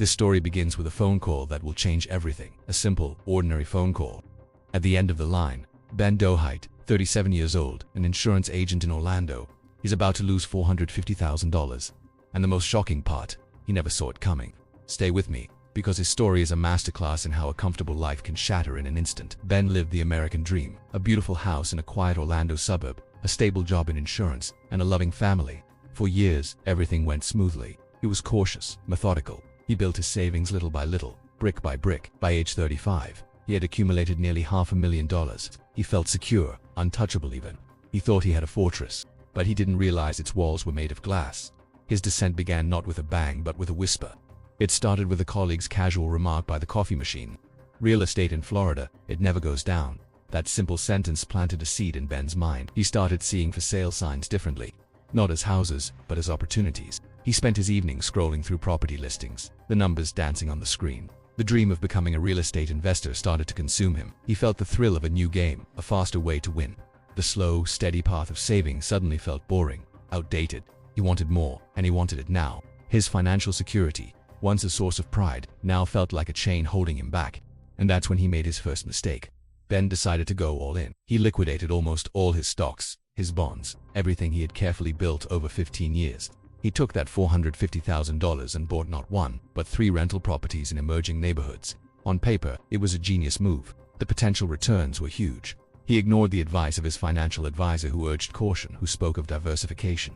This story begins with a phone call that will change everything. A simple, ordinary phone call. At the end of the line, Ben Doheit, 37 years old, an insurance agent in Orlando. He's about to lose $450,000. And the most shocking part, he never saw it coming. Stay with me, because his story is a masterclass in how a comfortable life can shatter in an instant. Ben lived the American dream, a beautiful house in a quiet Orlando suburb, a stable job in insurance, and a loving family. For years, everything went smoothly. He was cautious, methodical. He built his savings little by little, brick by brick. By age 35, he had accumulated nearly $500,000. He felt secure, untouchable even. He thought he had a fortress, but he didn't realize its walls were made of glass. His descent began not with a bang but with a whisper. It started with a colleague's casual remark by the coffee machine. "Real estate in Florida, it never goes down." That simple sentence planted a seed in Ben's mind. He started seeing for sale signs differently. Not as houses, but as opportunities. He spent his evenings scrolling through property listings, the numbers dancing on the screen. The dream of becoming a real estate investor started to consume him. He felt the thrill of a new game, a faster way to win. The slow, steady path of saving suddenly felt boring, outdated. He wanted more, and he wanted it now. His financial security, once a source of pride, now felt like a chain holding him back. And that's when he made his first mistake. Ben decided to go all in. He liquidated almost all his stocks, his bonds, everything he had carefully built over 15 years. He took that $450,000 and bought not one, but 3 rental properties in emerging neighborhoods. On paper, it was a genius move. The potential returns were huge. He ignored the advice of his financial advisor who urged caution, who spoke of diversification.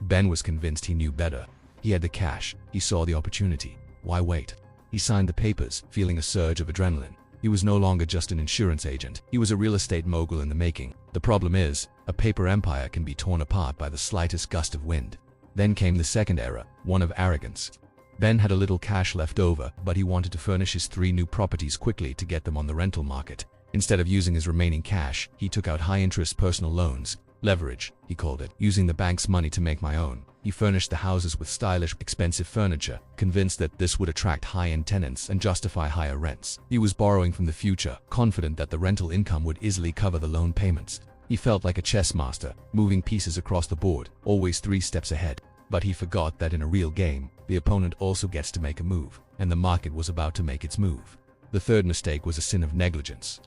Ben was convinced he knew better. He had the cash. He saw the opportunity. Why wait? He signed the papers, feeling a surge of adrenaline. He was no longer just an insurance agent. He was a real estate mogul in the making. The problem is, a paper empire can be torn apart by the slightest gust of wind. Then came the second era, one of arrogance. Ben had a little cash left over, but he wanted to furnish his 3 new properties quickly to get them on the rental market. Instead of using his remaining cash, he took out high-interest personal loans. Leverage, he called it, using the bank's money to make my own. He furnished the houses with stylish, expensive furniture, convinced that this would attract high-end tenants and justify higher rents. He was borrowing from the future, confident that the rental income would easily cover the loan payments. He felt like a chess master, moving pieces across the board, always 3 steps ahead. But he forgot that in a real game, the opponent also gets to make a move, and the market was about to make its move. The third mistake was a sin of negligence.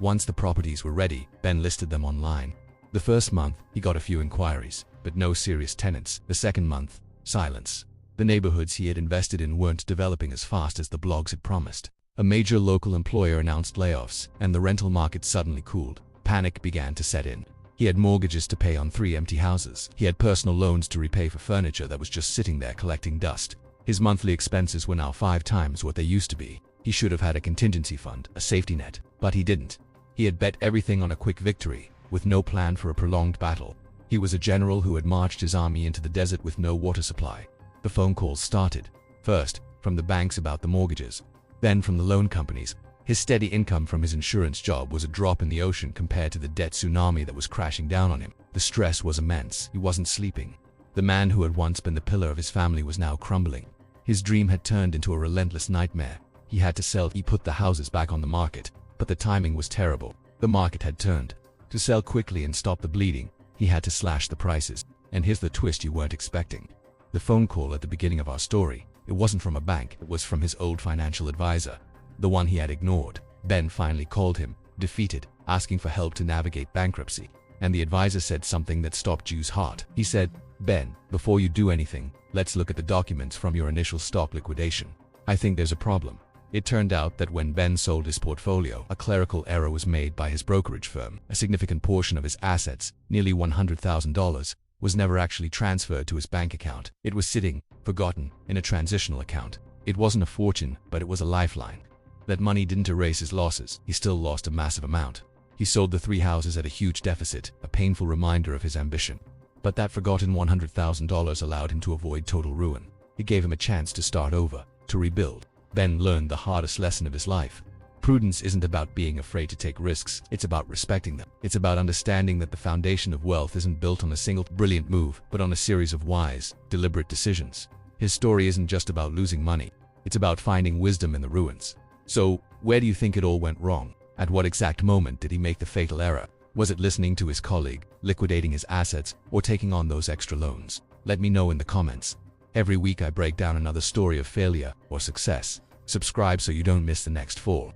Once the properties were ready, Ben listed them online. The first month, he got a few inquiries, but no serious tenants. The second month, silence. The neighborhoods he had invested in weren't developing as fast as the blogs had promised. A major local employer announced layoffs, and the rental market suddenly cooled. Panic began to set in. He had mortgages to pay on 3 empty houses. He had personal loans to repay for furniture that was just sitting there collecting dust. His monthly expenses were now 5 times what they used to be. He should have had a contingency fund, a safety net, but he didn't. He had bet everything on a quick victory, with no plan for a prolonged battle. He was a general who had marched his army into the desert with no water supply. The phone calls started. First, from the banks about the mortgages. Then from the loan companies. His steady income from his insurance job was a drop in the ocean compared to the debt tsunami that was crashing down on him. The stress was immense. He wasn't sleeping. The man who had once been the pillar of his family was now crumbling. His dream had turned into a relentless nightmare. He had to sell. He put the houses back on the market, but the timing was terrible. The market had turned. To sell quickly and stop the bleeding, he had to slash the prices. And here's the twist you weren't expecting. The phone call at the beginning of our story, it wasn't from a bank, it was from his old financial advisor. The one he had ignored. Ben finally called him, defeated, asking for help to navigate bankruptcy. And the advisor said something that stopped Ju's heart. He said, "Ben, before you do anything, let's look at the documents from your initial stock liquidation. I think there's a problem." It turned out that when Ben sold his portfolio, a clerical error was made by his brokerage firm. A significant portion of his assets, nearly $100,000, was never actually transferred to his bank account. It was sitting, forgotten, in a transitional account. It wasn't a fortune, but it was a lifeline. That money didn't erase his losses. He still lost a massive amount. He sold the 3 houses at a huge deficit, a painful reminder of his ambition. But that forgotten $100,000 allowed him to avoid total ruin. It gave him a chance to start over, to rebuild. Ben learned the hardest lesson of his life. Prudence isn't about being afraid to take risks, it's about respecting them. It's about understanding that the foundation of wealth isn't built on a single brilliant move, but on a series of wise, deliberate decisions. His story isn't just about losing money, it's about finding wisdom in the ruins. So, where do you think it all went wrong? At what exact moment did he make the fatal error? Was it listening to his colleague, liquidating his assets, or taking on those extra loans? Let me know in the comments. Every week I break down another story of failure or success. Subscribe so you don't miss the next fall.